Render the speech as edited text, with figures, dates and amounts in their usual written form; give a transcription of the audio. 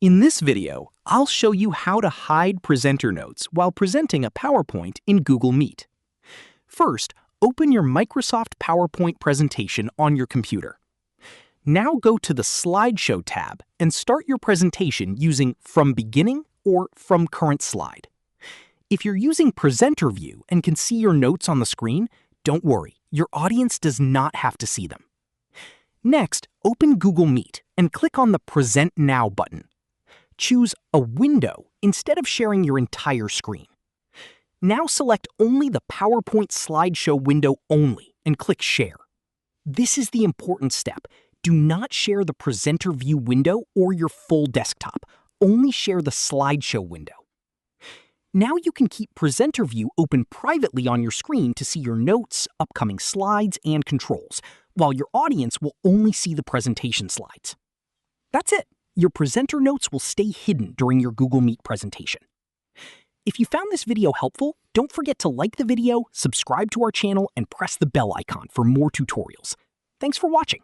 In this video, I'll show you how to hide presenter notes while presenting a PowerPoint in Google Meet. First, open your Microsoft PowerPoint presentation on your computer. Now go to the Slideshow tab and start your presentation using From Beginning or From Current Slide. If you're using Presenter View and can see your notes on the screen, don't worry, your audience does not have to see them. Next, open Google Meet and click on the Present Now button. Choose a window instead of sharing your entire screen. Now select only the PowerPoint slideshow window only and click Share. This is the important step. Do not share the Presenter View window or your full desktop. Only share the slideshow window. Now you can keep Presenter View open privately on your screen to see your notes, upcoming slides, and controls, while your audience will only see the presentation slides. That's it. Your presenter notes will stay hidden during your Google Meet presentation. If you found this video helpful, don't forget to like the video, subscribe to our channel, and press the bell icon for more tutorials. Thanks for watching.